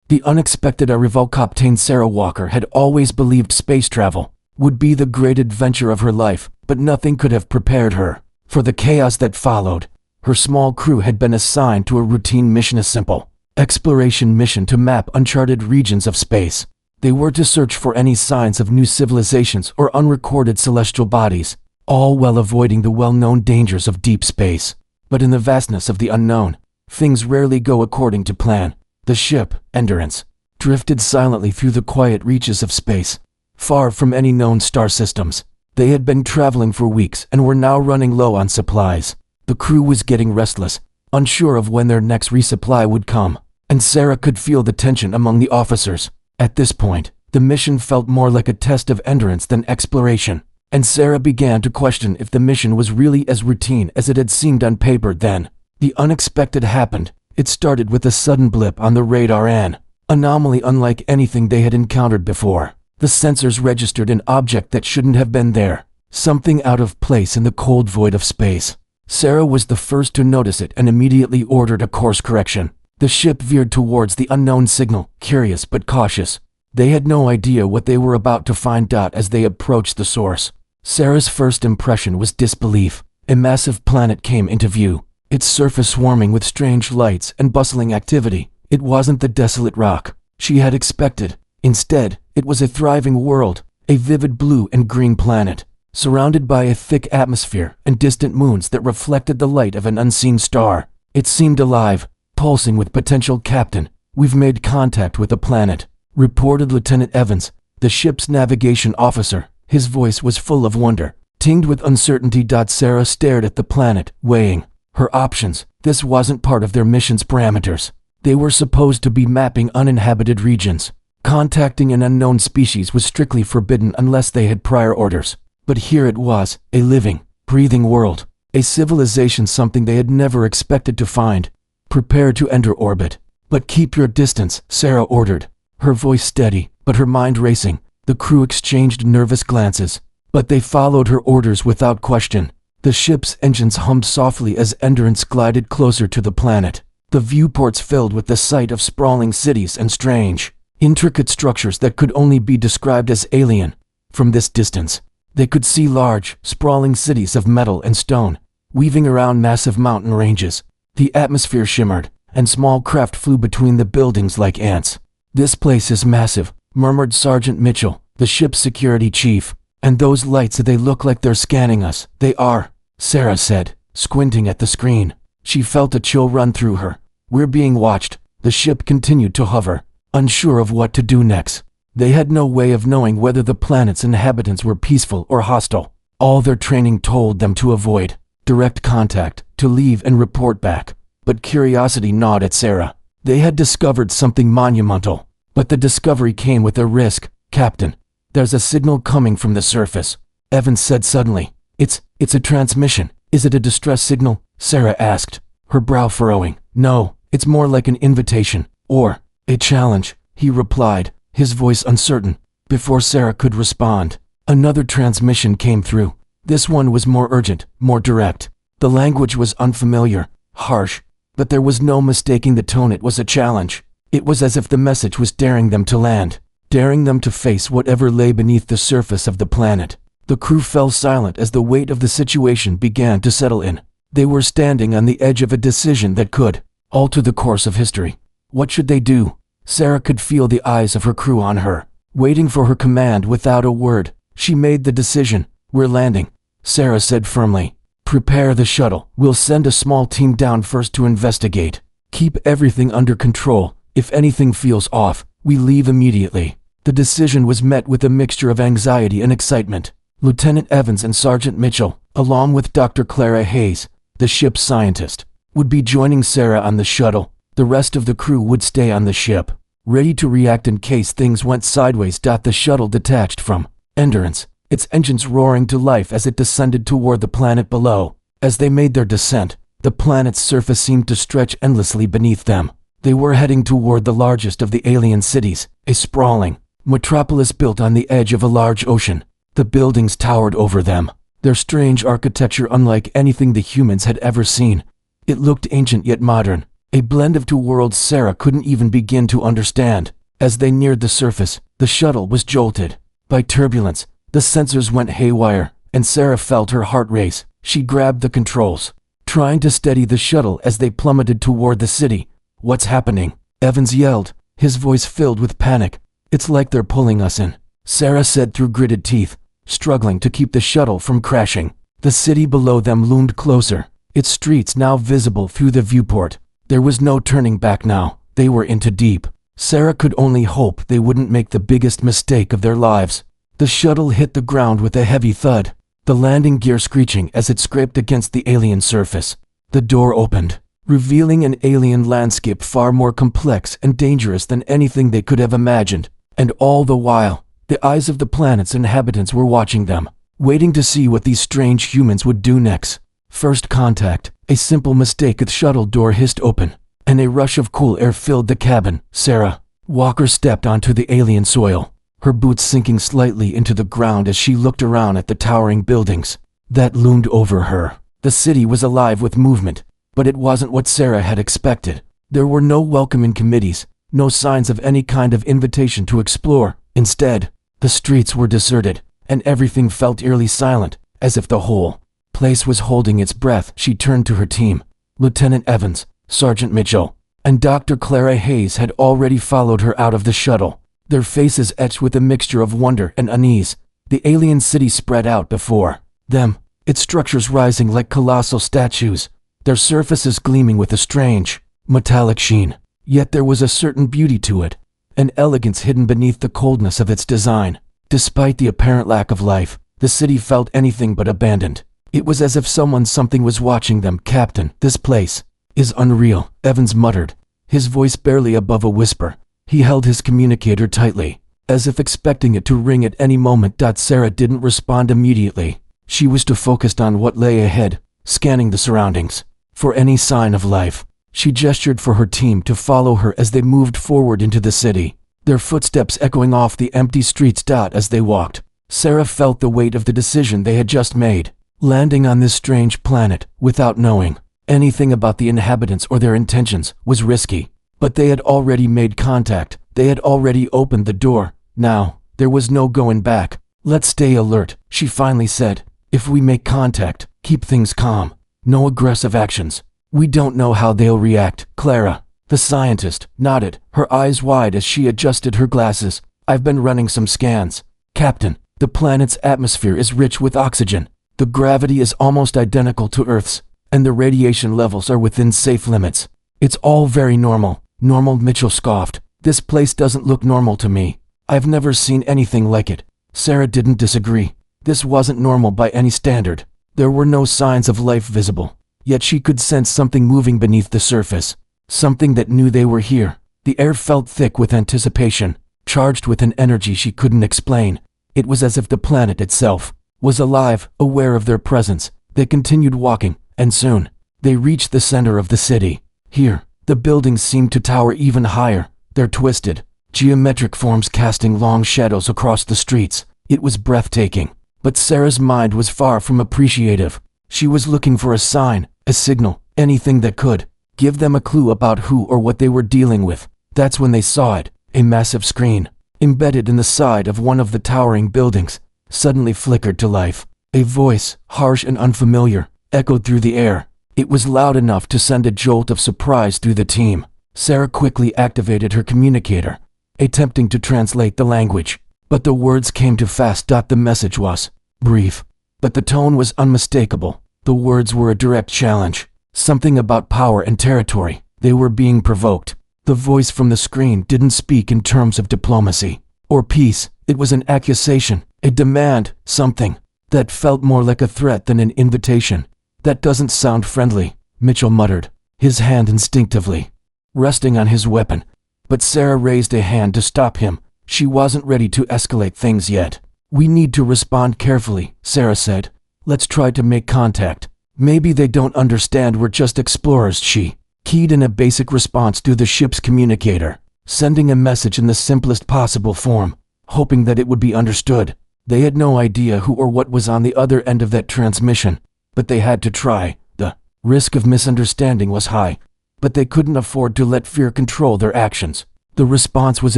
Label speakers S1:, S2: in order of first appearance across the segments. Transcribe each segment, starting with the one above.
S1: The unexpected arrival. Captain Sarah Walker had always believed space travel would be the great adventure of her life, but nothing could have prepared her for the chaos that followed. Her small crew had been assigned to a routine mission, a simple exploration mission to map uncharted regions of space. They were to search for any signs of new civilizations or unrecorded celestial bodies, all while avoiding the well-known dangers of deep space. But in the vastness of the unknown, things rarely go according to plan. The ship, Endurance, drifted silently through the quiet reaches of space, far from any known star systems. They had been traveling for weeks and were now running low on supplies. The crew was getting restless, unsure of when their next resupply would come, and Sarah could feel the tension among the officers. At this point, the mission felt more like a test of endurance than exploration, and Sarah began to question if the mission was really as routine as it had seemed on paper. Then, the unexpected happened. It started with a sudden blip on the radar, an anomaly unlike anything they had encountered before. The sensors registered an object that shouldn't have been there, something out of place in the cold void of space. Sarah was the first to notice it and immediately ordered a course correction. The ship veered towards the unknown signal, curious but cautious. They had no idea what they were about to find out as they approached the source. Sarah's first impression was disbelief. A massive planet came into view, its surface swarming with strange lights and bustling activity. It wasn't the desolate rock she had expected. Instead, it was a thriving world, a vivid blue and green planet, surrounded by a thick atmosphere and distant moons that reflected the light of an unseen star. It seemed alive, pulsing with potential. Captain, we've made contact with the planet, reported Lieutenant Evans, the ship's navigation officer. His voice was full of wonder, tinged with uncertainty. Sarah stared at the planet, weighing her options. This wasn't part of their mission's parameters. They were supposed to be mapping uninhabited regions. Contacting an unknown species was strictly forbidden unless they had prior orders. But here it was, a living, breathing world, a civilization, something they had never expected to find. Prepare to enter orbit. But keep your distance, Sarah ordered, her voice steady, but her mind racing. The crew exchanged nervous glances, but they followed her orders without question. The ship's engines hummed softly as Endurance glided closer to the planet. The viewports filled with the sight of sprawling cities and strange, intricate structures that could only be described as alien. From this distance, they could see large, sprawling cities of metal and stone, weaving around massive mountain ranges. The atmosphere shimmered, and small craft flew between the buildings like ants. "This place is massive," murmured Sergeant Mitchell, the ship's security chief. "And those lights, they look like they're scanning us." "They are," Sarah said, squinting at the screen. She felt a chill run through her. "We're being watched." The ship continued to hover, unsure of what to do next. They had no way of knowing whether the planet's inhabitants were peaceful or hostile. All their training told them to avoid direct contact, to leave and report back. But curiosity gnawed at Sarah. They had discovered something monumental. But the discovery came with a risk. "Captain, there's a signal coming from the surface," Evans said suddenly. It's a transmission." "Is it a distress signal?" Sarah asked, her brow furrowing. "No, it's more like an invitation, or a challenge," he replied, his voice uncertain. Before Sarah could respond, another transmission came through. This one was more urgent, more direct. The language was unfamiliar, harsh, but there was no mistaking the tone. It was a challenge. It was as if the message was daring them to land, daring them to face whatever lay beneath the surface of the planet. The crew fell silent as the weight of the situation began to settle in. They were standing on the edge of a decision that could alter the course of history. What should they do? Sarah could feel the eyes of her crew on her, waiting for her command. Without a word, she made the decision. "We're landing," Sarah said firmly. "Prepare the shuttle. We'll send a small team down first to investigate. Keep everything under control. If anything feels off, we leave immediately." The decision was met with a mixture of anxiety and excitement. Lieutenant Evans and Sergeant Mitchell, along with Dr. Clara Hayes, the ship's scientist, would be joining Sarah on the shuttle. The rest of the crew would stay on the ship, ready to react in case things went sideways. The shuttle detached from Endurance, its engines roaring to life as it descended toward the planet below. As they made their descent, the planet's surface seemed to stretch endlessly beneath them. They were heading toward the largest of the alien cities, a sprawling metropolis built on the edge of a large ocean. The buildings towered over them, their strange architecture unlike anything the humans had ever seen. It looked ancient yet modern, A blend of two worlds Sarah couldn't even begin to understand. As they neared the surface, the shuttle was jolted by turbulence. The sensors went haywire, and Sarah felt her heart race. She grabbed the controls, trying to steady the shuttle as they plummeted toward the city. "What's happening?" Evans yelled, his voice filled with panic. "It's like they're pulling us in," Sarah said through gritted teeth, struggling to keep the shuttle from crashing. The city below them loomed closer, its streets now visible through the viewport. There was no turning back now. They were into deep. Sarah could only hope they wouldn't make the biggest mistake of their lives. The shuttle hit the ground with a heavy thud, the landing gear screeching as it scraped against the alien surface. The door opened, revealing an alien landscape far more complex and dangerous than anything they could have imagined. And all the while, the eyes of the planet's inhabitants were watching them, waiting to see what these strange humans would do next. First contact, a simple mistake. The shuttle door hissed open, and a rush of cool air filled the cabin. Sarah Walker stepped onto the alien soil, her boots sinking slightly into the ground as she looked around at the towering buildings that loomed over her. The city was alive with movement, but it wasn't what Sarah had expected. There were no welcoming committees, no signs of any kind of invitation to explore. Instead, the streets were deserted, and everything felt eerily silent, as if the whole place was holding its breath. She turned to her team. Lieutenant Evans, Sergeant Mitchell, and Dr. Clara Hayes had already followed her out of the shuttle, their faces etched with a mixture of wonder and unease. The alien city spread out before them, its structures rising like colossal statues, their surfaces gleaming with a strange, metallic sheen. Yet there was a certain beauty to it, an elegance hidden beneath the coldness of its design. Despite the apparent lack of life, the city felt anything but abandoned. It was as if something was watching them. "Captain, this place is unreal," Evans muttered, his voice barely above a whisper. He held his communicator tightly, as if expecting it to ring at any moment. Sarah didn't respond immediately. She was too focused on what lay ahead, scanning the surroundings for any sign of life. She gestured for her team to follow her as they moved forward into the city, their footsteps echoing off the empty streets. As they walked, Sarah felt the weight of the decision they had just made. Landing on this strange planet, without knowing anything about the inhabitants or their intentions, was risky. But they had already made contact. They had already opened the door. Now, there was no going back. "Let's stay alert," she finally said. "If we make contact, keep things calm. No aggressive actions. We don't know how they'll react." Clara, the scientist, nodded, her eyes wide as she adjusted her glasses. "I've been running some scans, Captain. The planet's atmosphere is rich with oxygen. The gravity is almost identical to Earth's, and the radiation levels are within safe limits. It's all very normal." "Normal?" Mitchell scoffed. "This place doesn't look normal to me. I've never seen anything like it." Sarah didn't disagree. This wasn't normal by any standard. There were no signs of life visible, yet she could sense something moving beneath the surface, something that knew they were here. The air felt thick with anticipation, charged with an energy she couldn't explain. It was as if the planet itself was alive, aware of their presence. They continued walking, and soon, they reached the center of the city. Here, the buildings seemed to tower even higher, their twisted, geometric forms casting long shadows across the streets. It was breathtaking, but Sarah's mind was far from appreciative. She was looking for a sign, a signal, anything that could give them a clue about who or what they were dealing with. That's when they saw it. A massive screen, embedded in the side of one of the towering buildings, suddenly flickered to life. A voice, harsh and unfamiliar, echoed through the air. It was loud enough to send a jolt of surprise through the team. Sarah quickly activated her communicator, attempting to translate the language, but the words came too fast. The message was brief, but the tone was unmistakable. The words were a direct challenge, something about power and territory. They were being provoked. The voice from the screen didn't speak in terms of diplomacy or peace. It was an accusation, a demand, something that felt more like a threat than an invitation. "That doesn't sound friendly," Mitchell muttered, his hand instinctively resting on his weapon. But Sarah raised a hand to stop him. She wasn't ready to escalate things yet. "We need to respond carefully," Sarah said. "Let's try to make contact. Maybe they don't understand we're just explorers." She keyed in a basic response to the ship's communicator, sending a message in the simplest possible form, hoping that it would be understood. They had no idea who or what was on the other end of that transmission, but they had to try. The risk of misunderstanding was high. but they couldn't afford to let fear control their actions. The response was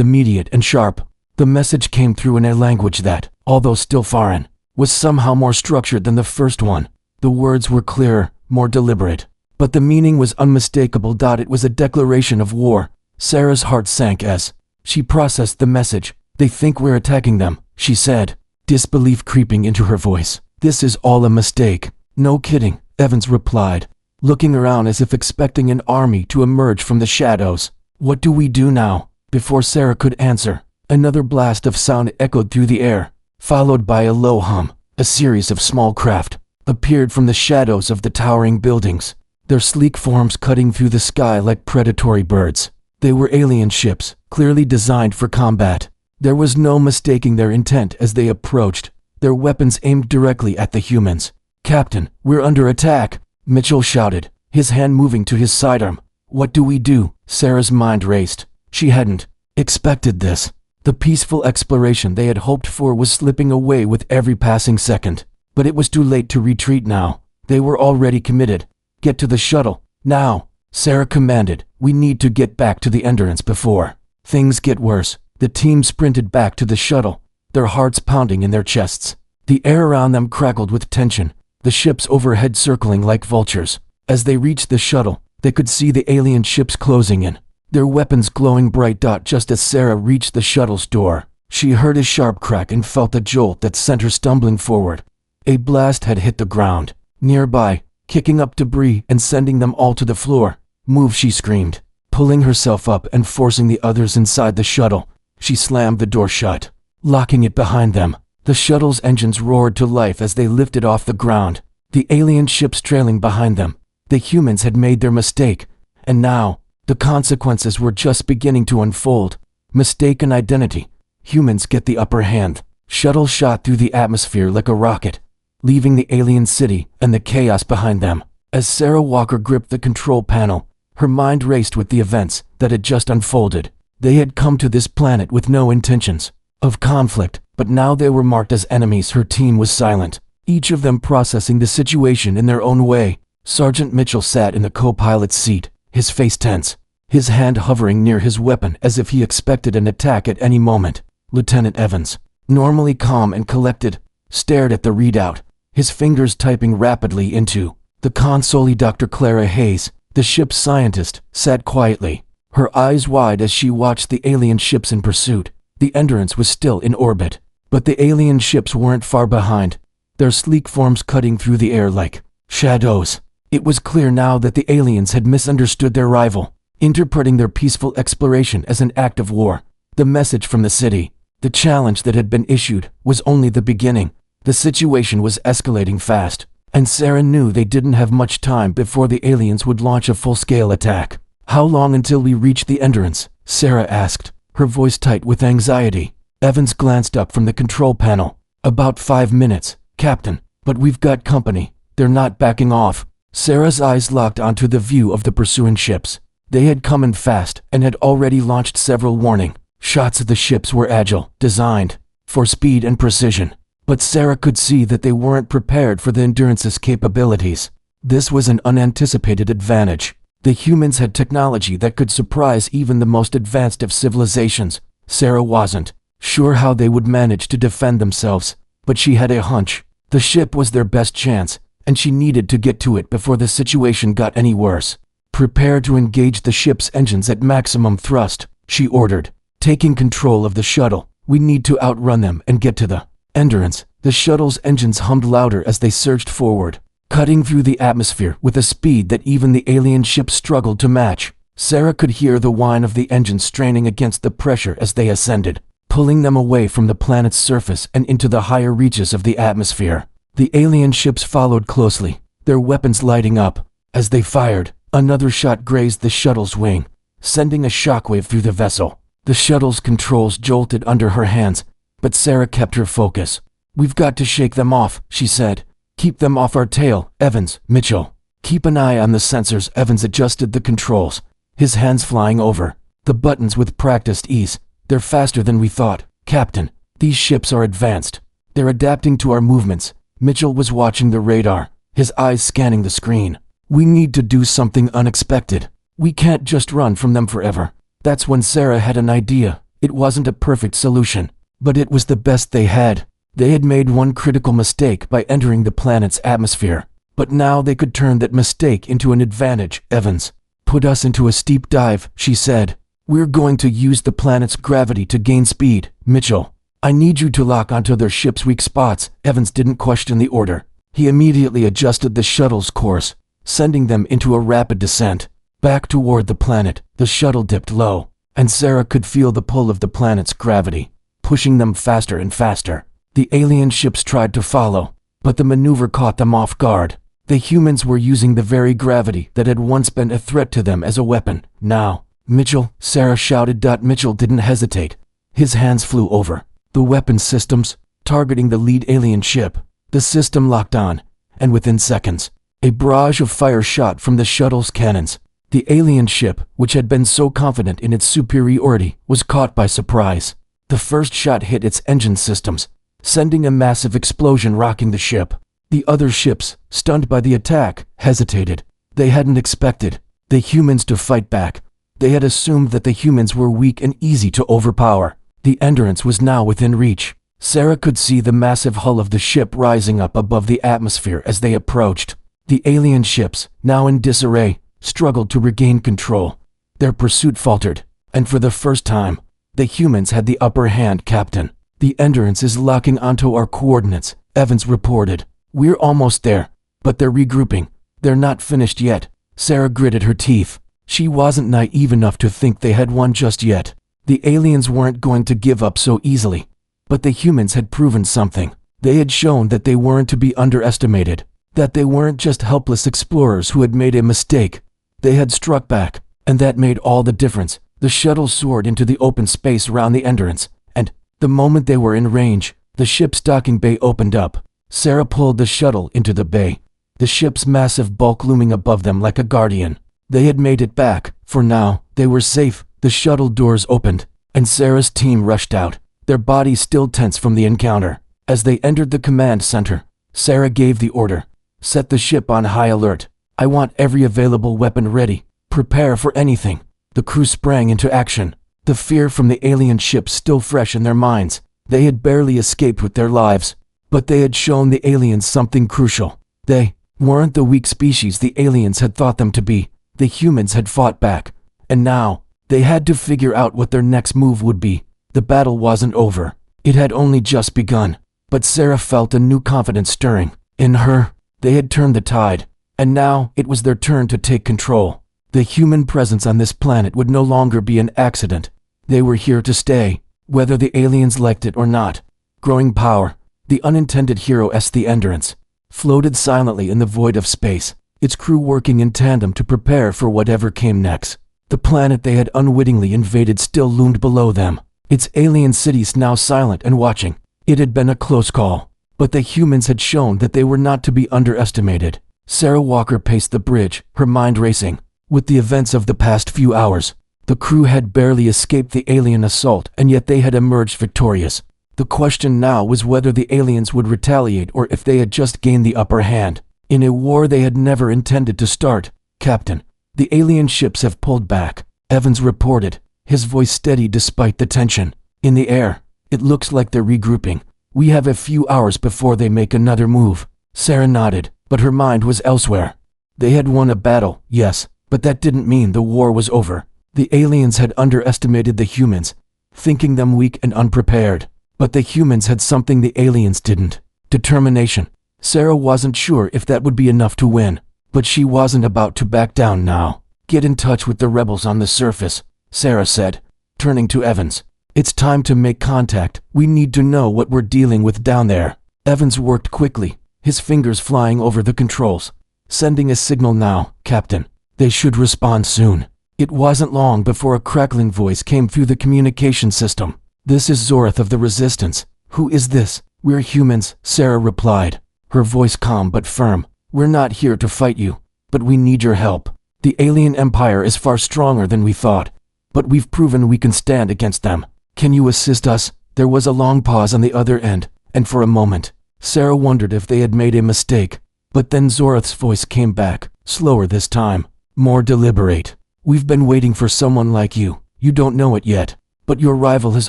S1: immediate and sharp. The message came through in a language that, although still foreign, was somehow more structured than the first one. The words were clearer, more deliberate, but the meaning was unmistakable. It was a declaration of war. Sarah's heart sank as she processed the message. "They think we're attacking them," she said, disbelief creeping into her voice. "This is all a mistake." "No kidding," Evans replied, looking around as if expecting an army to emerge from the shadows. "What do we do now?" Before Sarah could answer, another blast of sound echoed through the air, followed by a low hum. A series of small craft appeared from the shadows of the towering buildings, their sleek forms cutting through the sky like predatory birds. They were alien ships, clearly designed for combat. There was no mistaking their intent as they approached, their weapons aimed directly at the humans. "Captain, we're under attack," Mitchell shouted, his hand moving to his sidearm. "What do we do?" Sarah's mind raced. She hadn't expected this. The peaceful exploration they had hoped for was slipping away with every passing second. But it was too late to retreat now. They were already committed. "Get to the shuttle, now," Sarah commanded. "We need to get back to the Endurance before things get worse." The team sprinted back to the shuttle, their hearts pounding in their chests. The air around them crackled with tension, the ships overhead circling like vultures. As they reached the shuttle, they could see the alien ships closing in, their weapons glowing bright. Just as Sarah reached the shuttle's door, she heard a sharp crack and felt a jolt that sent her stumbling forward. A blast had hit the ground nearby, kicking up debris and sending them all to the floor. "Move," she screamed, pulling herself up and forcing the others inside the shuttle. She slammed the door shut, locking it behind them. The shuttle's engines roared to life as they lifted off the ground, the alien ships trailing behind them. The humans had made their mistake, and now, the consequences were just beginning to unfold. Mistaken identity. Humans get the upper hand. Shuttle shot through the atmosphere like a rocket, leaving the alien city and the chaos behind them. As Sarah Walker gripped the control panel, her mind raced with the events that had just unfolded. They had come to this planet with no intentions of conflict, but now they were marked as enemies. Her team was silent, each of them processing the situation in their own way. Sergeant Mitchell sat in the co-pilot's seat, his face tense, his hand hovering near his weapon as if he expected an attack at any moment. Lieutenant Evans, normally calm and collected, stared at the readout, his fingers typing rapidly into the console. Dr. Clara Hayes, the ship's scientist, sat quietly, her eyes wide as she watched the alien ships in pursuit. The Endurance was still in orbit, but the alien ships weren't far behind, their sleek forms cutting through the air like shadows. It was clear now that the aliens had misunderstood their rival, interpreting their peaceful exploration as an act of war. The message from the city, the challenge that had been issued, was only the beginning. The situation was escalating fast, and Sarah knew they didn't have much time before the aliens would launch a full-scale attack. "How long until we reach the Endurance?" Sarah asked, her voice tight with anxiety. Evans glanced up from the control panel. "About 5 minutes, Captain, but we've got company. They're not backing off." Sarah's eyes locked onto the view of the pursuing ships. They had come in fast and had already launched several warning shots. The ships were agile, designed for speed and precision, but Sarah could see that they weren't prepared for the Endurance's capabilities. This was an unanticipated advantage. The humans had technology that could surprise even the most advanced of civilizations. Sarah wasn't sure how they would manage to defend themselves, but she had a hunch. The ship was their best chance, and she needed to get to it before the situation got any worse. "Prepare to engage the ship's engines at maximum thrust," she ordered, taking control of the shuttle. "We need to outrun them and get to the Endurance." The shuttle's engines hummed louder as they surged forward, cutting through the atmosphere with a speed that even the alien ships struggled to match. Sarah could hear the whine of the engines straining against the pressure as they ascended, pulling them away from the planet's surface and into the higher reaches of the atmosphere. The alien ships followed closely, their weapons lighting up. As they fired, another shot grazed the shuttle's wing, sending a shockwave through the vessel. The shuttle's controls jolted under her hands, but Sarah kept her focus. "We've got to shake them off," she said. "Keep them off our tail, Evans, Mitchell. Keep an eye on the sensors." Evans adjusted the controls, his hands flying over the buttons with practiced ease. "They're faster than we thought, Captain. These ships are advanced. They're adapting to our movements." Mitchell was watching the radar, his eyes scanning the screen. "We need to do something unexpected." We can't just run from them forever. That's when Sarah had an idea. It wasn't a perfect solution, but it was the best they had. They had made one critical mistake by entering the planet's atmosphere, but now they could turn that mistake into an advantage. Evans, put us into a steep dive, she said. We're going to use the planet's gravity to gain speed. Mitchell, I need you to lock onto their ship's weak spots. Evans didn't question the order. He immediately adjusted the shuttle's course, sending them into a rapid descent. Back toward the planet, the shuttle dipped low, and Sarah could feel the pull of the planet's gravity, pushing them faster and faster. The alien ships tried to follow, but the maneuver caught them off guard. The humans were using the very gravity that had once been a threat to them as a weapon. Now, Mitchell, Sarah shouted. Mitchell didn't hesitate. His hands flew over the weapon systems, targeting the lead alien ship. The system locked on, and within seconds, a barrage of fire shot from the shuttle's cannons. The alien ship, which had been so confident in its superiority, was caught by surprise. The first shot hit its engine systems, sending a massive explosion rocking the ship. The other ships, stunned by the attack, hesitated. They hadn't expected the humans to fight back. They had assumed that the humans were weak and easy to overpower. The endurance was now within reach. Sarah could see the massive hull of the ship rising up above the atmosphere as they approached. The alien ships, now in disarray, struggled to regain control. Their pursuit faltered, and for the first time, the humans had the upper hand. Captain, the endurance is locking onto our coordinates, Evans reported. We're almost there, but they're regrouping. They're not finished yet. Sarah gritted her teeth. She wasn't naive enough to think they had won just yet. The aliens weren't going to give up so easily. But the humans had proven something. They had shown that they weren't to be underestimated, that they weren't just helpless explorers who had made a mistake. They had struck back, and that made all the difference. The shuttle soared into the open space around the endurance, and, the moment they were in range, the ship's docking bay opened up. Sarah pulled the shuttle into the bay, the ship's massive bulk looming above them like a guardian. They had made it back. For now, they were safe. The shuttle doors opened, and Sarah's team rushed out, their bodies still tense from the encounter. As they entered the command center, Sarah gave the order. Set the ship on high alert. I want every available weapon ready. Prepare for anything. The crew sprang into action, the fear from the alien ship still fresh in their minds. They had barely escaped with their lives, but they had shown the aliens something crucial. They weren't the weak species the aliens had thought them to be. The humans had fought back, and now, they had to figure out what their next move would be. The battle wasn't over. It had only just begun. But Sarah felt a new confidence stirring. In her, they had turned the tide, and now it was their turn to take control. The human presence on this planet would no longer be an accident. They were here to stay, whether the aliens liked it or not. Growing power, the unintended hero S. the Endurance, floated silently in the void of space, its crew working in tandem to prepare for whatever came next. The planet they had unwittingly invaded still loomed below them, its alien cities now silent and watching. It had been a close call, but the humans had shown that they were not to be underestimated. Sarah Walker paced the bridge, her mind racing. With the events of the past few hours, the crew had barely escaped the alien assault, and yet they had emerged victorious. The question now was whether the aliens would retaliate or if they had just gained the upper hand, in a war they had never intended to start. Captain, the alien ships have pulled back, Evans reported, his voice steady despite the tension. In the air, it looks like they're regrouping. We have a few hours before they make another move. Sarah nodded, but her mind was elsewhere. They had won a battle, yes, but that didn't mean the war was over. The aliens had underestimated the humans, thinking them weak and unprepared. But the humans had something the aliens didn't: determination. Sarah wasn't sure if that would be enough to win, but she wasn't about to back down now. Get in touch with the rebels on the surface, Sarah said, turning to Evans. It's time to make contact. We need to know what we're dealing with down there. Evans worked quickly, his fingers flying over the controls. Sending a signal now, Captain. They should respond soon. It wasn't long before a crackling voice came through the communication system. This is Zorath of the Resistance. Who is this? We're humans, Sarah replied, her voice calm but firm. We're not here to fight you, but we need your help. The alien empire is far stronger than we thought, but we've proven we can stand against them. Can you assist us? There was a long pause on the other end, and for a moment, Sarah wondered if they had made a mistake. But then Zorath's voice came back, slower this time, more deliberate. We've been waiting for someone like you. You don't know it yet, but your arrival has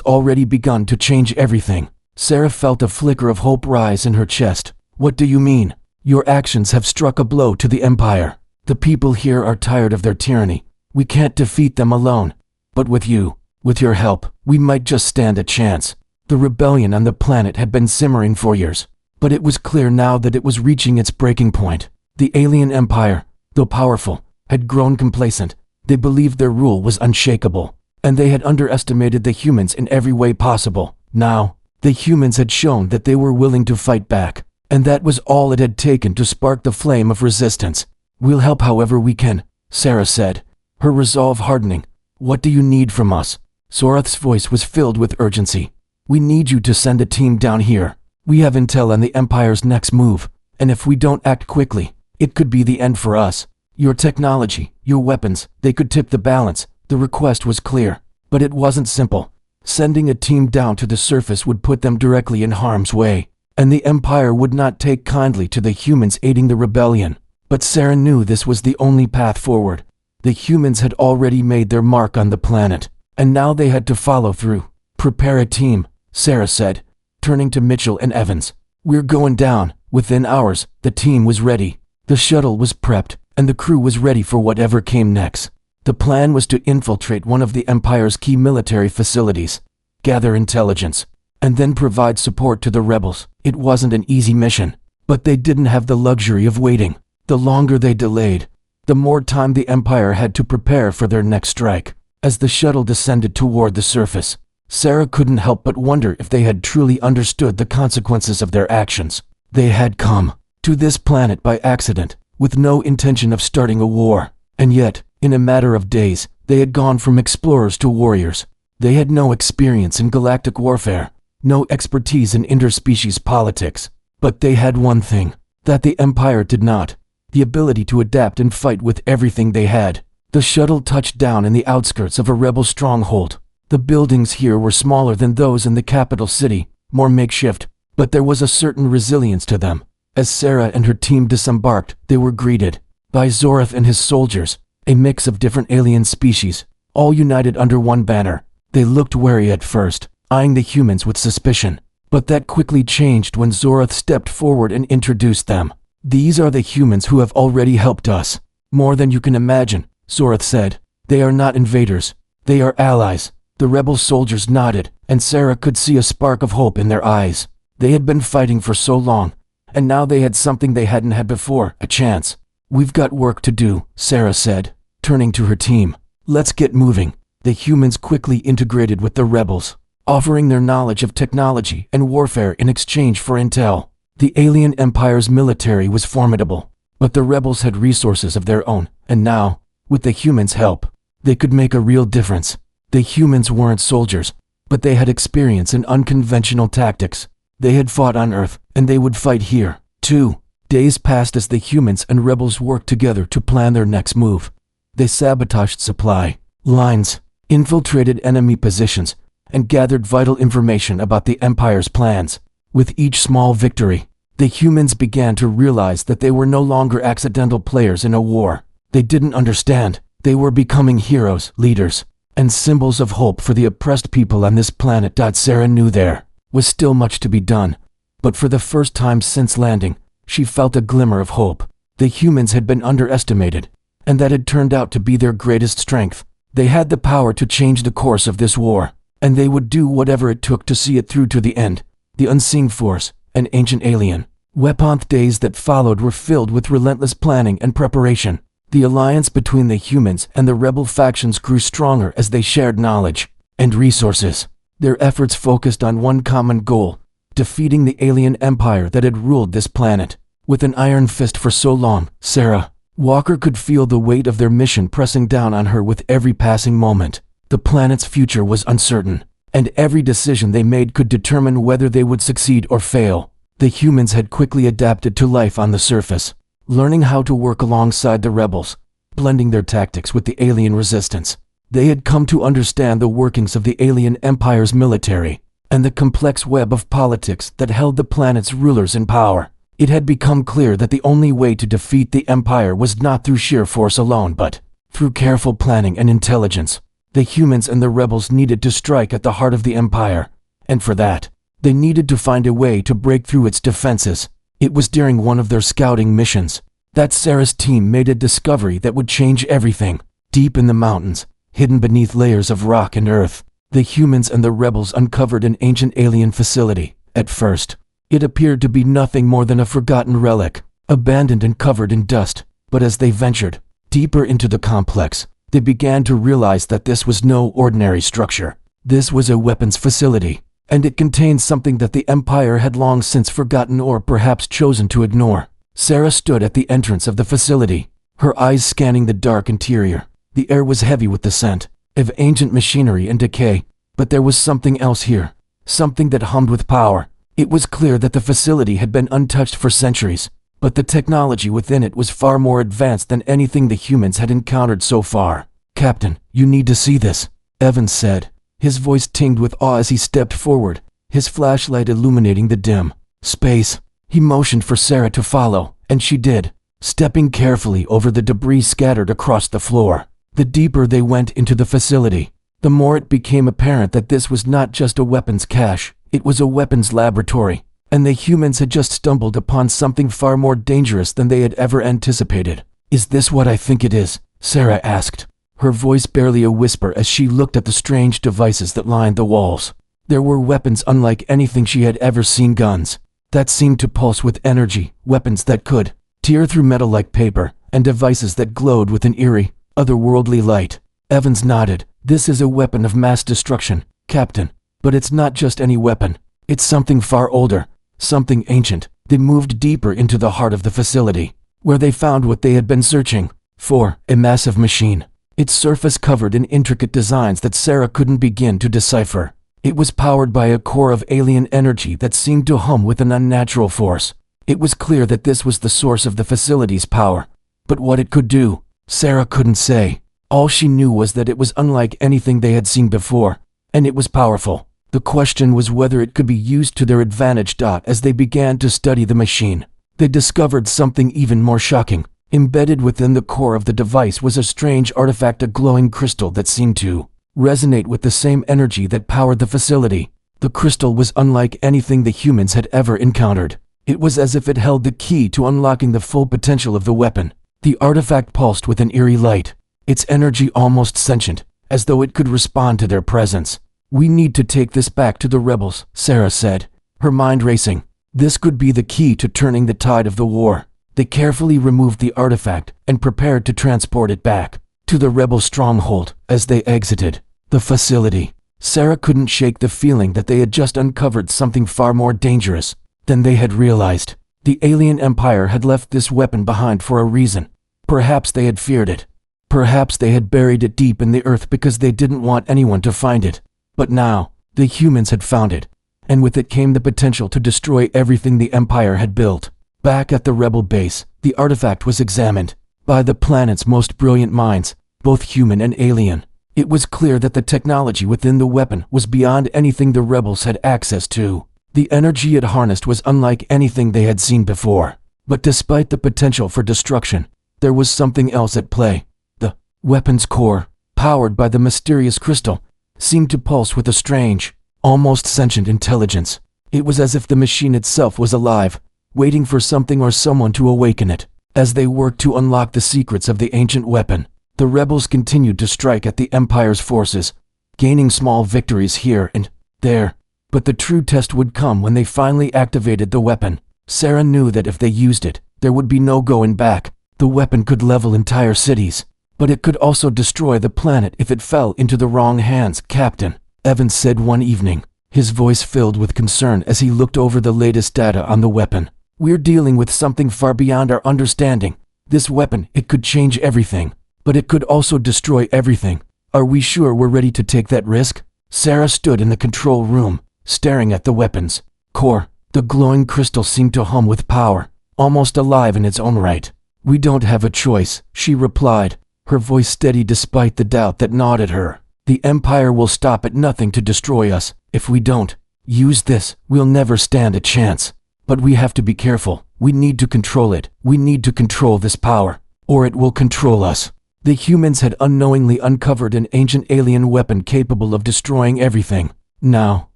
S1: already begun to change everything." Sarah felt a flicker of hope rise in her chest. "What do you mean?" "Your actions have struck a blow to the Empire. The people here are tired of their tyranny. We can't defeat them alone. But with you, with your help, we might just stand a chance." The rebellion on the planet had been simmering for years, but it was clear now that it was reaching its breaking point. The alien empire, though powerful, had grown complacent. They believed their rule was unshakable, and they had underestimated the humans in every way possible. Now, the humans had shown that they were willing to fight back, and that was all it had taken to spark the flame of resistance. "We'll help however we can," Sarah said, her resolve hardening. "What do you need from us?" Zorath's voice was filled with urgency. "We need you to send a team down here. We have intel on the Empire's next move, and if we don't act quickly, it could be the end for us. Your technology, your weapons, they could tip the balance." The request was clear, but it wasn't simple. Sending a team down to the surface would put them directly in harm's way, and the Empire would not take kindly to the humans aiding the rebellion. But Sarah knew this was the only path forward. The humans had already made their mark on the planet, and now they had to follow through. "Prepare a team," Sarah said, turning to Mitchell and Evans. "We're going down." Within hours, the team was ready. The shuttle was prepped, and the crew was ready for whatever came next. The plan was to infiltrate one of the Empire's key military facilities, gather intelligence, and then provide support to the rebels. It wasn't an easy mission, but they didn't have the luxury of waiting. The longer they delayed, the more time the Empire had to prepare for their next strike. As the shuttle descended toward the surface, Sarah couldn't help but wonder if they had truly understood the consequences of their actions. They had come to this planet by accident, with no intention of starting a war, and yet, in a matter of days, they had gone from explorers to warriors. They had no experience in galactic warfare, no expertise in interspecies politics, but they had one thing that the Empire did not: the ability to adapt and fight with everything they had. The shuttle touched down in the outskirts of a rebel stronghold. The buildings here were smaller than those in the capital city, more makeshift, but there was a certain resilience to them. As Sarah and her team disembarked, they were greeted by Zorath and his soldiers, a mix of different alien species, all united under one banner. They looked wary at first, eyeing the humans with suspicion, but that quickly changed when Zorath stepped forward and introduced them. "These are the humans who have already helped us. More than you can imagine," Zorath said. "They are not invaders. They are allies." The rebel soldiers nodded, and Sarah could see a spark of hope in their eyes. They had been fighting for so long, and now they had something they hadn't had before, a chance. "We've got work to do," Sarah said, turning to her team. "Let's get moving." The humans quickly integrated with the rebels, offering their knowledge of technology and warfare in exchange for intel. The alien empire's military was formidable, but the rebels had resources of their own, and now, with the humans' help, they could make a real difference. The humans weren't soldiers, but they had experience in unconventional tactics. They had fought on Earth, and they would fight here, too. Days passed as the humans and rebels worked together to plan their next move. They sabotaged supply lines, infiltrated enemy positions, and gathered vital information about the Empire's plans. With each small victory, the humans began to realize that they were no longer accidental players in a war. They didn't understand. They were becoming heroes, leaders, and symbols of hope for the oppressed people on this planet. Sarah knew there was still much to be done, but for the first time since landing, she felt a glimmer of hope. The humans had been underestimated, and that had turned out to be their greatest strength. They had the power to change the course of this war, and they would do whatever it took to see it through to the end. The unseen force, an ancient alien. Weaponth days that followed were filled with relentless planning and preparation. The alliance between the humans and the rebel factions grew stronger as they shared knowledge and resources. Their efforts focused on one common goal: defeating the alien empire that had ruled this planet. With an iron fist for so long, Sarah Walker could feel the weight of their mission pressing down on her with every passing moment. The planet's future was uncertain, and every decision they made could determine whether they would succeed or fail. The humans had quickly adapted to life on the surface, learning how to work alongside the rebels, blending their tactics with the alien resistance. They had come to understand the workings of the alien empire's military and the complex web of politics that held the planet's rulers in power. It had become clear that the only way to defeat the empire was not through sheer force alone, but Through careful planning and intelligence, the humans and the rebels needed to strike at the heart of the Empire, and for that, they needed to find a way to break through its defenses. It was during one of their scouting missions that Sarah's team made a discovery that would change everything. Deep in the mountains, hidden beneath layers of rock and earth, the humans and the rebels uncovered an ancient alien facility. At first, it appeared to be nothing more than a forgotten relic, abandoned and covered in dust. But as they ventured deeper into the complex, they began to realize that this was no ordinary structure. This was a weapons facility, and it contained something that the Empire had long since forgotten or perhaps chosen to ignore. Sarah stood at the entrance of the facility, her eyes scanning the dark interior. The air was heavy with the scent of ancient machinery and decay, but there was something else here, something that hummed with power. It was clear that the facility had been untouched for centuries, but the technology within it was far more advanced than anything the humans had encountered so far. "Captain, you need to see this," Evans said, his voice tinged with awe as he stepped forward, his flashlight illuminating the dim space. He motioned for Sarah to follow, and she did, stepping carefully over the debris scattered across the floor. The deeper they went into the facility, the more it became apparent that this was not just a weapons cache, it was a weapons laboratory, and the humans had just stumbled upon something far more dangerous than they had ever anticipated. "Is this what I think it is?" Sarah asked, her voice barely a whisper as she looked at the strange devices that lined the walls. There were weapons unlike anything she had ever seen, guns that seemed to pulse with energy, weapons that could tear through metal like paper, and devices that glowed with an eerie, otherworldly light. Evans nodded. "This is a weapon of mass destruction, Captain. But it's not just any weapon. It's something far older, something ancient." They moved deeper into the heart of the facility, where they found what they had been searching for, a massive machine. Its surface covered in intricate designs that Sarah couldn't begin to decipher. It was powered by a core of alien energy that seemed to hum with an unnatural force. It was clear that this was the source of the facility's power. But what it could do, Sarah couldn't say. All she knew was that it was unlike anything they had seen before, and it was powerful. The question was whether it could be used to their advantage. As they began to study the machine, they discovered something even more shocking. Embedded within the core of the device was a strange artifact, a glowing crystal that seemed to resonate with the same energy that powered the facility. The crystal was unlike anything the humans had ever encountered. It was as if it held the key to unlocking the full potential of the weapon. The artifact pulsed with an eerie light, its energy almost sentient, as though it could respond to their presence. "We need to take this back to the rebels," Sarah said, her mind racing. This could be the key to turning the tide of the war. They carefully removed the artifact and prepared to transport it back to the rebel stronghold. As they exited the facility, Sarah couldn't shake the feeling that they had just uncovered something far more dangerous than they had realized. The alien empire had left this weapon behind for a reason. Perhaps they had feared it. Perhaps they had buried it deep in the earth because they didn't want anyone to find it. But now, the humans had found it, and with it came the potential to destroy everything the Empire had built. Back at the rebel base, the artifact was examined by the planet's most brilliant minds, both human and alien. It was clear that the technology within the weapon was beyond anything the rebels had access to. The energy it harnessed was unlike anything they had seen before. But despite the potential for destruction, there was something else at play. The weapon's core, powered by the mysterious crystal, seemed to pulse with a strange, almost sentient intelligence. It was as if the machine itself was alive, waiting for something or someone to awaken it. As they worked to unlock the secrets of the ancient weapon, the rebels continued to strike at the Empire's forces, gaining small victories here and there. But the true test would come when they finally activated the weapon. Sarah knew that if they used it, there would be no going back. The weapon could level entire cities, but it could also destroy the planet if it fell into the wrong hands. "Captain," Evans said one evening, his voice filled with concern as he looked over the latest data on the weapon. "We're dealing with something far beyond our understanding. This weapon, it could change everything, but it could also destroy everything. Are we sure we're ready to take that risk?" Sarah stood in the control room, staring at the weapon's core. The glowing crystal seemed to hum with power, almost alive in its own right. "We don't have a choice," she replied, her voice steady despite the doubt that gnawed at her. "The Empire will stop at nothing to destroy us. If we don't use this, we'll never stand a chance. But we have to be careful. We need to control it. We need to control this power, or it will control us." The humans had unknowingly uncovered an ancient alien weapon capable of destroying everything. Now,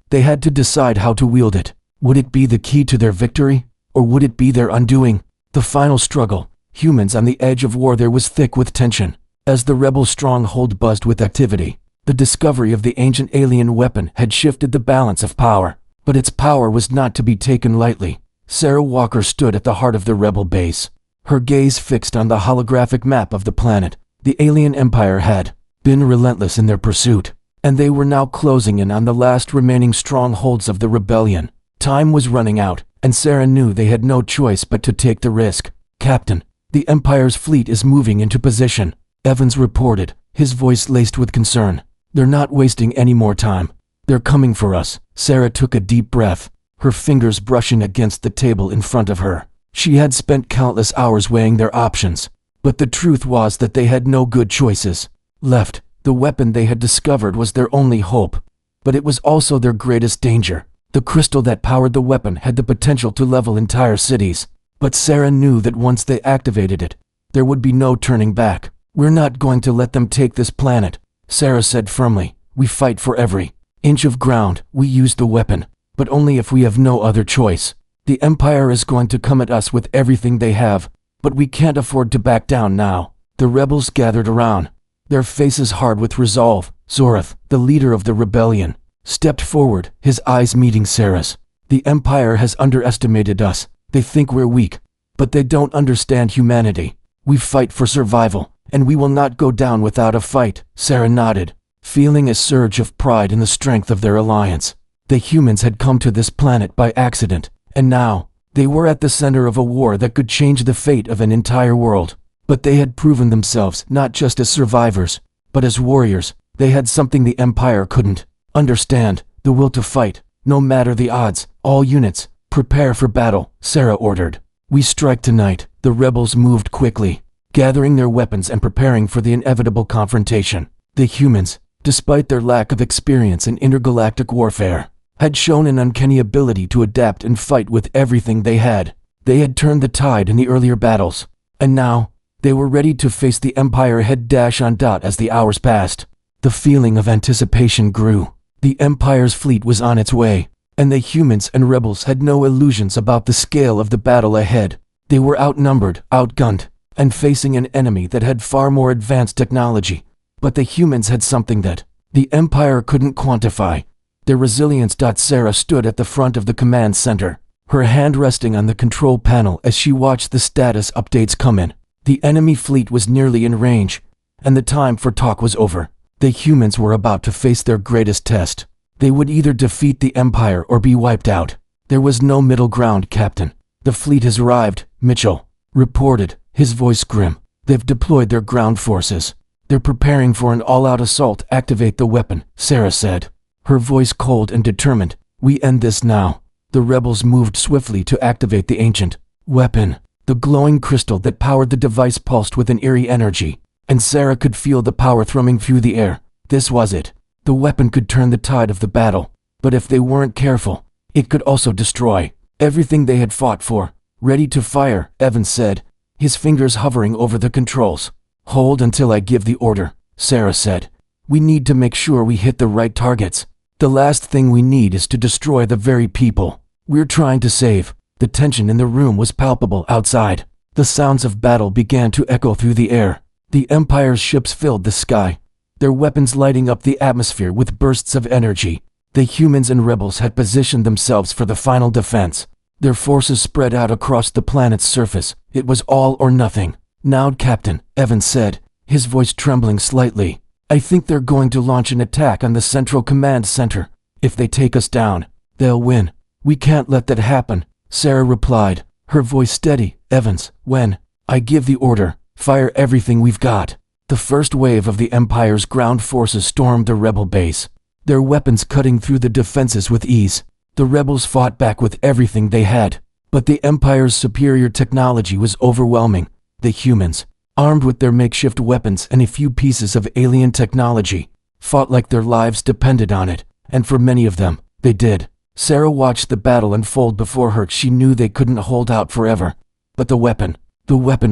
S1: they had to decide how to wield it. Would it be the key to their victory? Or would it be their undoing? The final struggle. Humans on the edge of war. There was thick with tension. As the rebel stronghold buzzed with activity, the discovery of the ancient alien weapon had shifted the balance of power. But its power was not to be taken lightly. Sarah Walker stood at the heart of the rebel base, her gaze fixed on the holographic map of the planet. The alien empire had been relentless in their pursuit, and they were now closing in on the last remaining strongholds of the rebellion. Time was running out, and Sarah knew they had no choice but to take the risk. "Captain, the Empire's fleet is moving into position," Evans reported, his voice laced with concern. "They're not wasting any more time. They're coming for us." Sarah took a deep breath, her fingers brushing against the table in front of her. She had spent countless hours weighing their options, but the truth was that they had no good choices left. The weapon they had discovered was their only hope, but it was also their greatest danger. The crystal that powered the weapon had the potential to level entire cities, but Sarah knew that once they activated it, there would be no turning back. "We're not going to let them take this planet," Sarah said firmly. "We fight for every inch of ground. We use the weapon, but only if we have no other choice. The Empire is going to come at us with everything they have, but we can't afford to back down now." The rebels gathered around, their faces hard with resolve. Zorath, the leader of the rebellion, stepped forward, his eyes meeting Sarah's. "The Empire has underestimated us. They think we're weak, but they don't understand humanity. We fight for survival, and we will not go down without a fight." Sarah nodded, feeling a surge of pride in the strength of their alliance. The humans had come to this planet by accident, and now, they were at the center of a war that could change the fate of an entire world. But they had proven themselves not just as survivors, but as warriors. They had something the Empire couldn't understand: the will to fight, no matter the odds. "All units, prepare for battle," Sarah ordered. "We strike tonight." The rebels moved quickly, gathering their weapons and preparing for the inevitable confrontation. The humans, despite their lack of experience in intergalactic warfare, had shown an uncanny ability to adapt and fight with everything they had. They had turned the tide in the earlier battles, and now, they were ready to face the Empire head-on. As the hours passed, the feeling of anticipation grew. The Empire's fleet was on its way, and the humans and rebels had no illusions about the scale of the battle ahead. They were outnumbered, outgunned, and facing an enemy that had far more advanced technology. But the humans had something that the Empire couldn't quantify: their resilience. Sarah stood at the front of the command center, her hand resting on the control panel as she watched the status updates come in. The enemy fleet was nearly in range, and the time for talk was over. The humans were about to face their greatest test. They would either defeat the Empire or be wiped out. There was no middle ground. "Captain, the fleet has arrived," Mitchell reported, his voice grim. "They've deployed their ground forces. They're preparing for an all-out assault." "Activate the weapon," Sarah said, her voice cold and determined. "We end this now." The rebels moved swiftly to activate the ancient weapon. The glowing crystal that powered the device pulsed with an eerie energy, and Sarah could feel the power thrumming through the air. This was it. The weapon could turn the tide of the battle, but if they weren't careful, it could also destroy everything they had fought for. "Ready to fire," Evans said, his fingers hovering over the controls. "Hold until I give the order," Sarah said. "We need to make sure we hit the right targets. The last thing we need is to destroy the very people we're trying to save." The tension in the room was palpable. Outside, the sounds of battle began to echo through the air. The Empire's ships filled the sky, their weapons lighting up the atmosphere with bursts of energy. The humans and rebels had positioned themselves for the final defense, their forces spread out across the planet's surface. It was all or nothing. "Now, Captain," Evans said, his voice trembling slightly, "I think they're going to launch an attack on the Central Command Center. If they take us down, they'll win. We can't let that happen," Sarah replied, her voice steady. "Evans, when I give the order, fire everything we've got." The first wave of the Empire's ground forces stormed the rebel base, their weapons cutting through the defenses with ease. The rebels fought back with everything they had, but the Empire's superior technology was overwhelming. The humans, armed with their makeshift weapons and a few pieces of alien technology, fought like their lives depended on it, and for many of them, they did. Sarah watched the battle unfold before her. She knew they couldn't hold out forever. But the weapon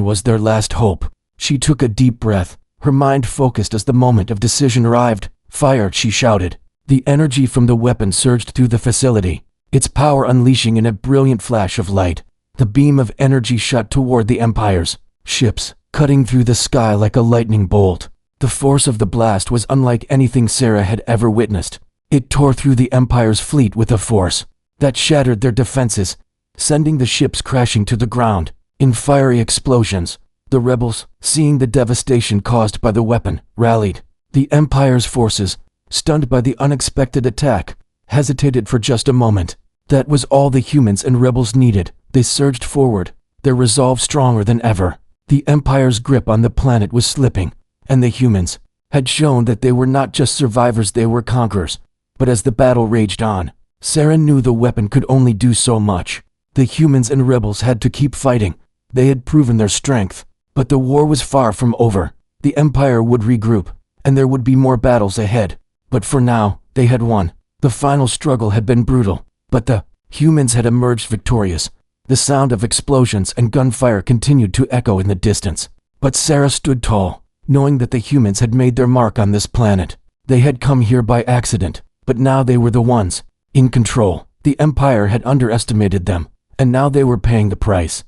S1: was their last hope. She took a deep breath, her mind focused as the moment of decision arrived. "Fire!" she shouted. The energy from the weapon surged through the facility, its power unleashing in a brilliant flash of light. The beam of energy shot toward the Empire's ships, cutting through the sky like a lightning bolt. The force of the blast was unlike anything Sarah had ever witnessed. It tore through the Empire's fleet with a force that shattered their defenses, sending the ships crashing to the ground. In fiery explosions, the rebels, seeing the devastation caused by the weapon, rallied. The Empire's forces, stunned by the unexpected attack, hesitated for just a moment. That was all the humans and rebels needed. They surged forward, their resolve stronger than ever. The Empire's grip on the planet was slipping, and the humans had shown that they were not just survivors, they were conquerors. But as the battle raged on, Sarah knew the weapon could only do so much. The humans and rebels had to keep fighting. They had proven their strength, but the war was far from over. The Empire would regroup, and there would be more battles ahead. But for now, they had won. The final struggle had been brutal, but the humans had emerged victorious. The sound of explosions and gunfire continued to echo in the distance. But Sarah stood tall, knowing that the humans had made their mark on this planet. They had come here by accident, but now they were the ones in control. The Empire had underestimated them, and now they were paying the price.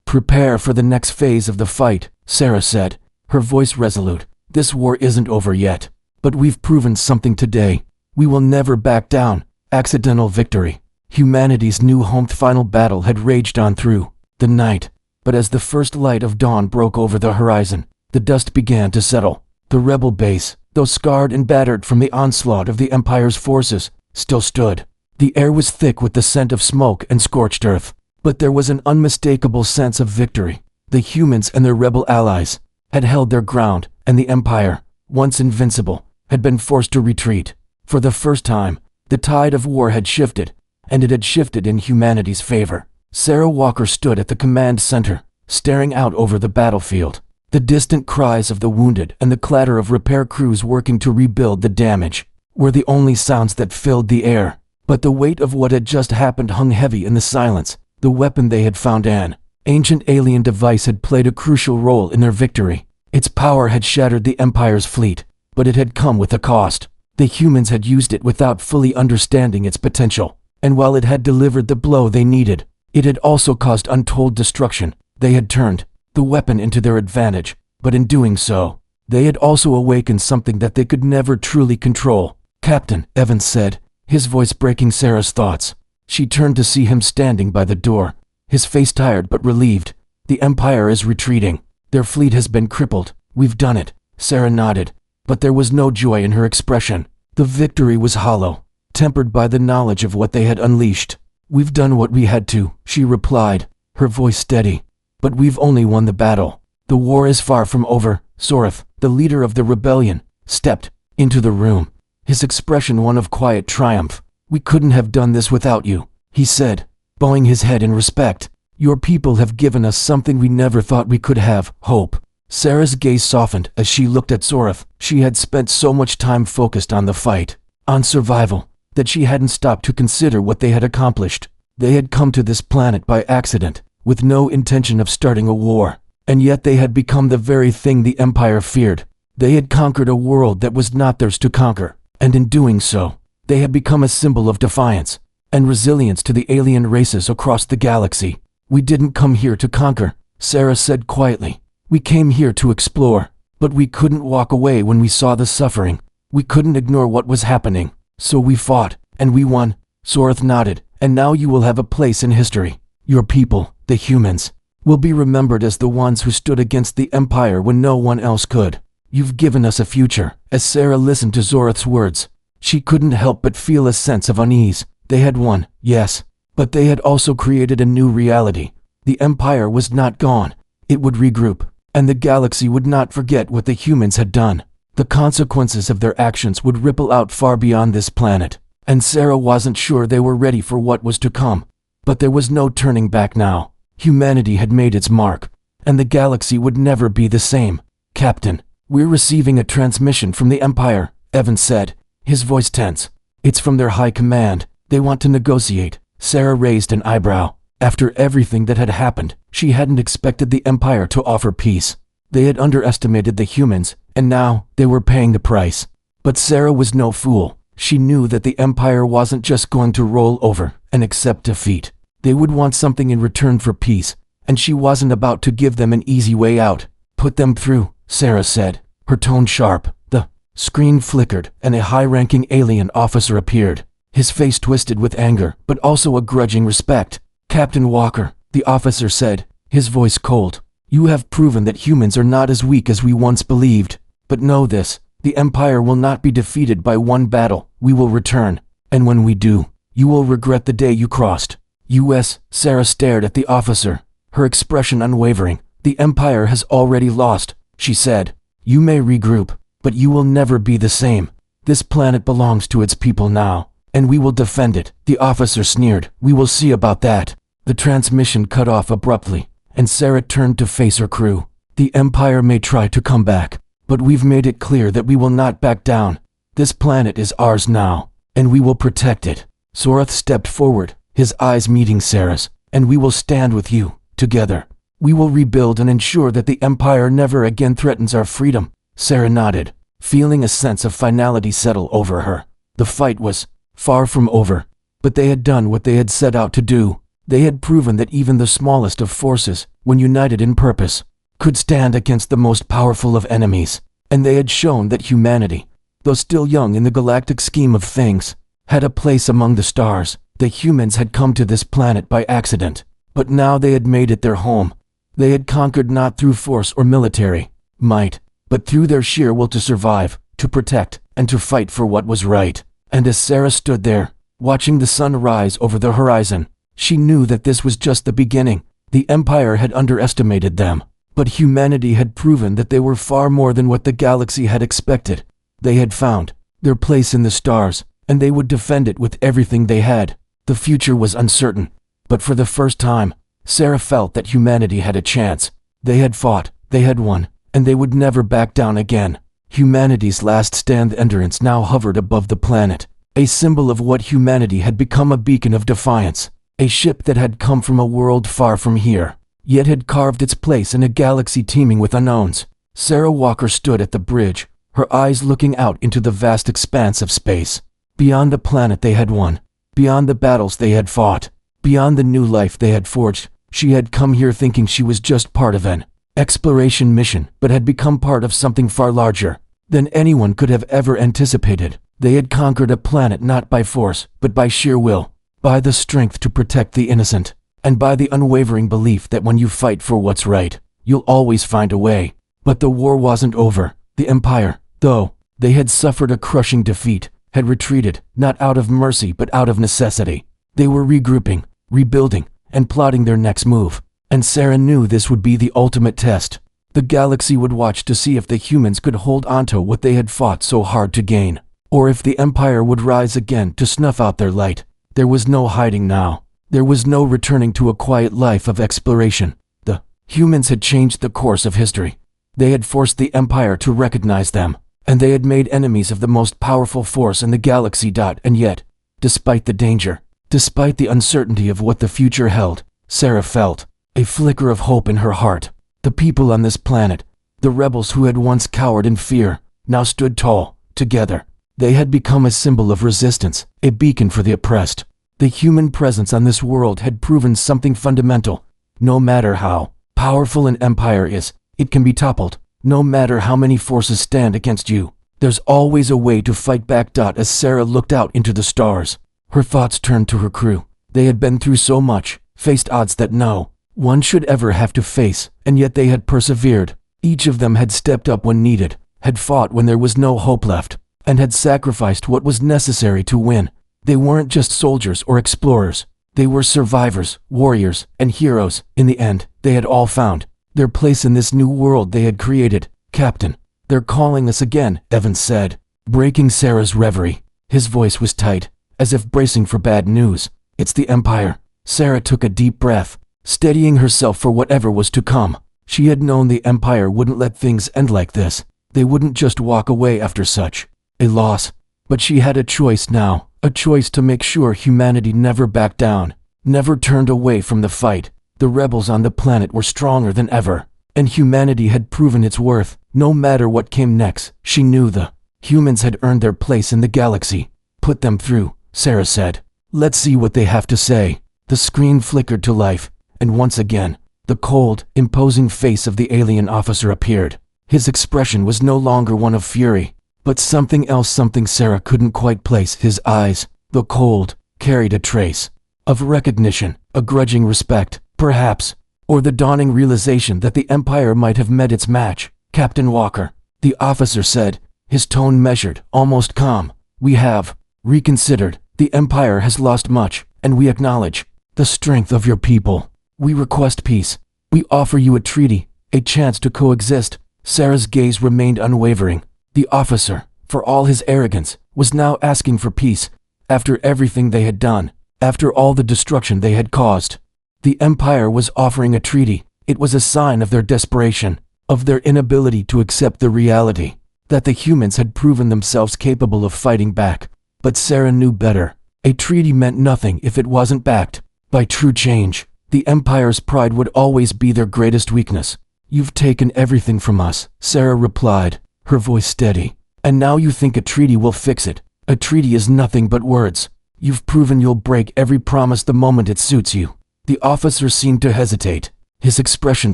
S1: "Prepare for the next phase of the fight," Sarah said, her voice resolute. "This war isn't over yet, but we've proven something today. We will never back down." Accidental victory. Humanity's new home. Final battle had raged on through the night, but as the first light of dawn broke over the horizon, the dust began to settle. The rebel base, though scarred and battered from the onslaught of the Empire's forces, still stood. The air was thick with the scent of smoke and scorched earth, but there was an unmistakable sense of victory. The humans and their rebel allies had held their ground, and the Empire, once invincible, had been forced to retreat. For the first time, the tide of war had shifted, and it had shifted in humanity's favor. Sarah Walker stood at the command center, staring out over the battlefield. The distant cries of the wounded and the clatter of repair crews working to rebuild the damage were the only sounds that filled the air. But the weight of what had just happened hung heavy in the silence. The weapon they had found, an ancient alien device, had played a crucial role in their victory. Its power had shattered the Empire's fleet, but it had come with a cost. The humans had used it without fully understanding its potential, and while it had delivered the blow they needed, it had also caused untold destruction. They had turned the weapon into their advantage, but in doing so, they had also awakened something that they could never truly control. "Captain," Evans said, his voice breaking Sarah's thoughts. She turned to see him standing by the door, his face tired but relieved. "The Empire is retreating. Their fleet has been crippled. We've done it." Sarah nodded, but there was no joy in her expression. The victory was hollow, tempered by the knowledge of what they had unleashed. "We've done what we had to," she replied, her voice steady. "But we've only won the battle. The war is far from over." Soreth, the leader of the rebellion, stepped into the room, his expression one of quiet triumph. "We couldn't have done this without you," he said, bowing his head in respect. "Your people have given us something we never thought we could have, hope." Sarah's gaze softened as she looked at Soreth. She had spent so much time focused on the fight, on survival, that she hadn't stopped to consider what they had accomplished. They had come to this planet by accident, with no intention of starting a war, and yet they had become the very thing the Empire feared. They had conquered a world that was not theirs to conquer, and in doing so, they had become a symbol of defiance and resilience to the alien races across the galaxy. "We didn't come here to conquer," Sarah said quietly. "We came here to explore, but we couldn't walk away when we saw the suffering. We couldn't ignore what was happening, so we fought, and we won." Soreth nodded. "And now you will have a place in history. Your people, the humans, will be remembered as the ones who stood against the Empire when no one else could. You've given us a future." As Sarah listened to Soreth's words, she couldn't help but feel a sense of unease. They had won, yes, but they had also created a new reality. The Empire was not gone. It would regroup, and the galaxy would not forget what the humans had done. The consequences of their actions would ripple out far beyond this planet, and Sarah wasn't sure they were ready for what was to come. But there was no turning back now. Humanity had made its mark, and the galaxy would never be the same. "Captain, we're receiving a transmission from the Empire," Evans said, his voice tense. "It's from their high command. They want to negotiate." Sarah raised an eyebrow. After everything that had happened, she hadn't expected the Empire to offer peace. They had underestimated the humans, and now they were paying the price. But Sarah was no fool. She knew that the Empire wasn't just going to roll over and accept defeat. They would want something in return for peace, and she wasn't about to give them an easy way out. "Put them through," Sarah said, her tone sharp. The screen flickered, and a high-ranking alien officer appeared. His face twisted with anger, but also a grudging respect. "Captain Walker," the officer said, his voice cold, "you have proven that humans are not as weak as we once believed. But know this, the Empire will not be defeated by one battle. We will return. And when we do, you will regret the day you crossed." U.S. Sarah stared at the officer, her expression unwavering. "The Empire has already lost," she said. "You may regroup, but you will never be the same. This planet belongs to its people now, and we will defend it." The officer sneered. "We will see about that." The transmission cut off abruptly, and Sarah turned to face her crew. "The Empire may try to come back, but we've made it clear that we will not back down. This planet is ours now, and we will protect it." Sorath stepped forward, his eyes meeting Sarah's. "And we will stand with you, together. We will rebuild and ensure that the Empire never again threatens our freedom." Sarah nodded, feeling a sense of finality settle over her. The fight was far from over, but they had done what they had set out to do. They had proven that even the smallest of forces, when united in purpose, could stand against the most powerful of enemies. And they had shown that humanity, though still young in the galactic scheme of things, had a place among the stars. The humans had come to this planet by accident, but now they had made it their home. They had conquered not through force or military might, but through their sheer will to survive, to protect, and to fight for what was right. And as Sarah stood there, watching the sun rise over the horizon, she knew that this was just the beginning. The Empire had underestimated them, but humanity had proven that they were far more than what the galaxy had expected. They had found their place in the stars, and they would defend it with everything they had. The future was uncertain, but for the first time, Sarah felt that humanity had a chance. They had fought, they had won, and they would never back down again. Humanity's last stand endurance now hovered above the planet, a symbol of what humanity had become, a beacon of defiance. A ship that had come from a world far from here, yet had carved its place in a galaxy teeming with unknowns. Sarah Walker stood at the bridge, her eyes looking out into the vast expanse of space. Beyond the planet they had won, beyond the battles they had fought, beyond the new life they had forged, she had come here thinking she was just part of an exploration mission, but had become part of something far larger than anyone could have ever anticipated. They had conquered a planet not by force, but by sheer will, by the strength to protect the innocent, and by the unwavering belief that when you fight for what's right, you'll always find a way. But the war wasn't over. The Empire, though they had suffered a crushing defeat, had retreated, not out of mercy but out of necessity. They were regrouping, rebuilding, and plotting their next move. And Sarah knew this would be the ultimate test. The galaxy would watch to see if the humans could hold onto what they had fought so hard to gain, or if the Empire would rise again to snuff out their light. There was no hiding now. There was no returning to a quiet life of exploration. The humans had changed the course of history. They had forced the Empire to recognize them, and they had made enemies of the most powerful force in the galaxy. And yet, despite the danger, despite the uncertainty of what the future held, Sarah felt a flicker of hope in her heart. The people on this planet, the rebels who had once cowered in fear, now stood tall, together. They had become a symbol of resistance, a beacon for the oppressed. The human presence on this world had proven something fundamental. No matter how powerful an empire is, it can be toppled. No matter how many forces stand against you, there's always a way to fight back. As Sarah looked out into the stars, her thoughts turned to her crew. They had been through so much, faced odds that no one should ever have to face, and yet they had persevered. Each of them had stepped up when needed, had fought when there was no hope left, and had sacrificed what was necessary to win. They weren't just soldiers or explorers. They were survivors, warriors, and heroes. In the end, they had all found their place in this new world they had created. "Captain, they're calling us again," Evans said, breaking Sarah's reverie. His voice was tight, as if bracing for bad news. "It's the Empire." Sarah took a deep breath, steadying herself for whatever was to come. She had known the Empire wouldn't let things end like this. They wouldn't just walk away after such a loss. But she had a choice now, a choice to make sure humanity never backed down, never turned away from the fight. The rebels on the planet were stronger than ever, and humanity had proven its worth. No matter what came next, she knew the humans had earned their place in the galaxy. Put them through, Sarah said. Let's see what they have to say. The screen flickered to life, and once again, the cold, imposing face of the alien officer appeared. His expression was no longer one of fury, but something else, something Sarah couldn't quite place. His eyes, though cold, carried a trace of recognition, a grudging respect, perhaps, or the dawning realization that the Empire might have met its match. Captain Walker, the officer said, his tone measured, almost calm. We have reconsidered. The Empire has lost much, and we acknowledge the strength of your people. We request peace. We offer you a treaty, a chance to coexist. Sarah's gaze remained unwavering. The officer, for all his arrogance, was now asking for peace. After everything they had done, after all the destruction they had caused, the Empire was offering a treaty. It was a sign of their desperation, of their inability to accept the reality that the humans had proven themselves capable of fighting back. But Sarah knew better. A treaty meant nothing if it wasn't backed by true change. The Empire's pride would always be their greatest weakness. You've taken everything from us, Sarah replied, her voice steady. And now you think a treaty will fix it. A treaty is nothing but words. You've proven you'll break every promise the moment it suits you. The officer seemed to hesitate, his expression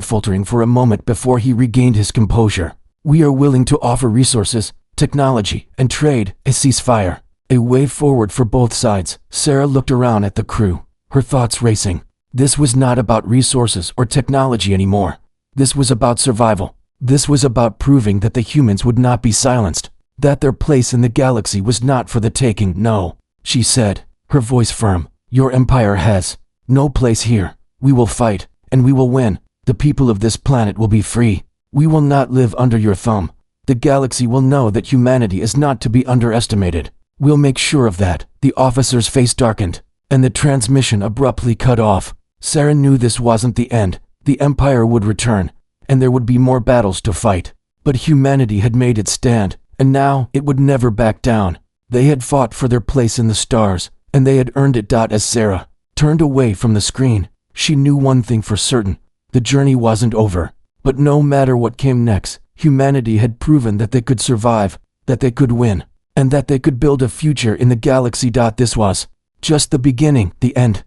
S1: faltering for a moment before he regained his composure. We are willing to offer resources, technology, and trade, a ceasefire, a way forward for both sides. Sarah looked around at the crew, her thoughts racing. This was not about resources or technology anymore. This was about survival. This was about proving that the humans would not be silenced, that their place in the galaxy was not for the taking. No, she said, her voice firm. Your empire has no place here. We will fight, and we will win. The people of this planet will be free. We will not live under your thumb. The galaxy will know that humanity is not to be underestimated. We'll make sure of that. The officer's face darkened, and the transmission abruptly cut off. Sarah knew this wasn't the end. The Empire would return, and there would be more battles to fight. But humanity had made its stand, and now it would never back down. They had fought for their place in the stars, and they had earned it. As Sarah turned away from the screen, she knew one thing for certain. The journey wasn't over. But no matter what came next, humanity had proven that they could survive, that they could win, and that they could build a future in the galaxy. This was just the beginning, the end.